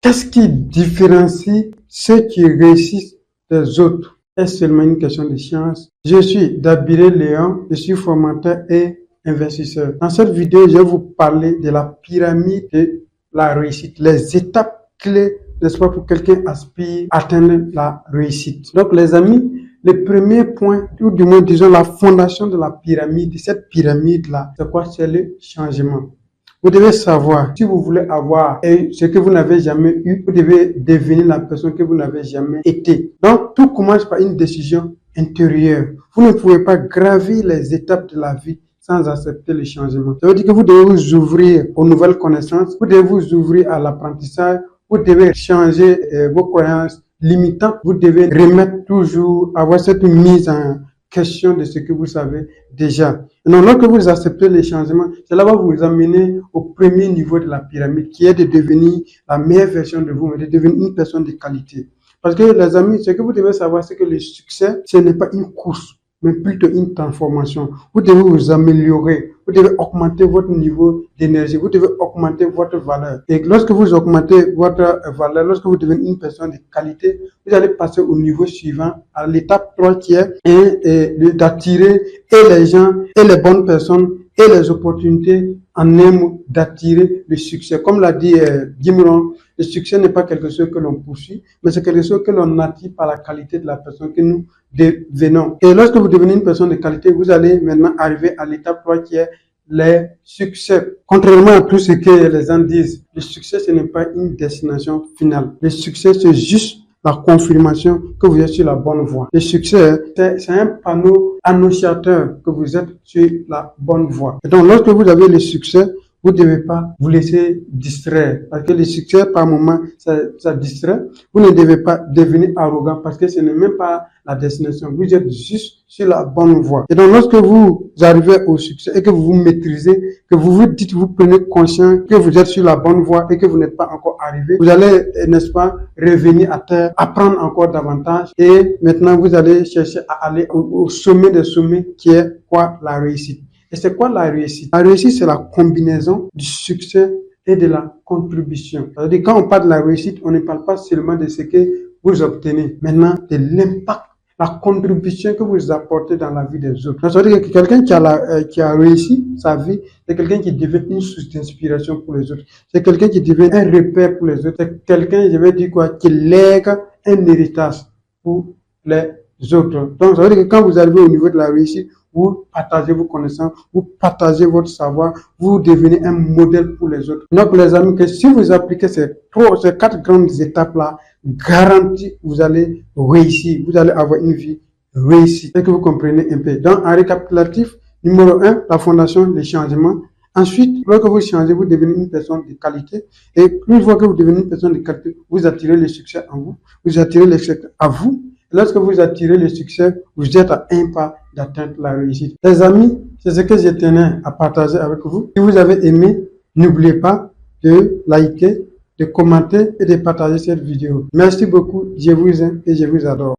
Qu'est-ce qui différencie ceux qui réussissent des autres? Est-ce seulement une question de chance? Je suis Dabiré Léon, je suis formateur et investisseur. Dans cette vidéo, je vais vous parler de la pyramide de la réussite, les étapes clés, n'est-ce pas, pour quelqu'un aspire à atteindre la réussite. Donc, les amis, le premier point, ou du moins, disons, la fondation de la pyramide, de cette pyramide-là, c'est quoi? C'est le changement. Vous devez savoir, si vous voulez avoir ce que vous n'avez jamais eu, vous devez devenir la personne que vous n'avez jamais été. Donc, tout commence par une décision intérieure. Vous ne pouvez pas gravir les étapes de la vie sans accepter le changement. Ça veut dire que vous devez vous ouvrir aux nouvelles connaissances, vous devez vous ouvrir à l'apprentissage, vous devez changer vos croyances limitantes, vous devez remettre toujours, avoir cette mise en question de ce que vous savez déjà. Donc, lorsque vous acceptez les changements, cela va vous amener au premier niveau de la pyramide, qui est de devenir la meilleure version de vous, de devenir une personne de qualité. Parce que, les amis, ce que vous devez savoir, c'est que le succès, ce n'est pas une course, mais plutôt une transformation. Vous devez vous améliorer, vous devez augmenter votre niveau d'énergie, vous devez augmenter votre valeur. Et lorsque vous augmentez votre valeur, lorsque vous devenez une personne de qualité, vous allez passer au niveau suivant, à l'étape 3 qui est d'attirer et les gens, et les bonnes personnes, et les opportunités en aime d'attirer le succès. Comme l'a dit Jim Rohn, le succès n'est pas quelque chose que l'on poursuit, mais c'est quelque chose que l'on attire par la qualité de la personne que nous devenons. Et lorsque vous devenez une personne de qualité, vous allez maintenant arriver à l'étape 3 qui est les succès. Contrairement à tout ce que les gens disent, le succès, ce n'est pas une destination finale. Le succès, c'est juste la confirmation que vous êtes sur la bonne voie. Le succès, c'est un panneau annonciateur que vous êtes sur la bonne voie. Et donc, lorsque vous avez le succès, vous ne devez pas vous laisser distraire. Parce que le succès, par moment, ça distrait. Vous ne devez pas devenir arrogant parce que ce n'est même pas la destination. Vous êtes juste sur la bonne voie. Et donc, lorsque vous arrivez au succès et que vous vous maîtrisez, que vous vous dites, vous prenez conscience que vous êtes sur la bonne voie et que vous n'êtes pas encore arrivé, vous allez, n'est-ce pas, revenir à terre, apprendre encore davantage et maintenant vous allez chercher à aller au sommet des sommets qui est quoi? La réussite. Et c'est quoi la réussite? La réussite, c'est la combinaison du succès et de la contribution. C'est-à-dire, quand on parle de la réussite, on ne parle pas seulement de ce que vous obtenez, maintenant de l'impact, la contribution que vous apportez dans la vie des autres. C'est-à-dire que quelqu'un qui a réussi sa vie, c'est quelqu'un qui devient une source d'inspiration pour les autres. C'est quelqu'un qui devient un repère pour les autres. C'est quelqu'un, je vais dire quoi, qui lègue un héritage pour les autres. Donc, ça veut dire que quand vous arrivez au niveau de la réussite, vous partagez vos connaissances, vous partagez votre savoir, vous devenez un modèle pour les autres. Donc, les amis, que si vous appliquez ces 4 grandes étapes-là, garantie, vous allez réussir, vous allez avoir une vie réussie. Et que vous comprenez un peu. Donc, en récapitulatif, numéro 1, la fondation, les changements. Ensuite, lorsque vous changez, vous devenez une personne de qualité. Et une fois que vous devenez une personne de qualité, vous attirez le succès en vous, vous attirez le succès à vous. Lorsque vous attirez le succès, vous êtes à un pas d'atteindre la réussite. Les amis, c'est ce que je tenais à partager avec vous. Si vous avez aimé, n'oubliez pas de liker, de commenter et de partager cette vidéo. Merci beaucoup, je vous aime et je vous adore.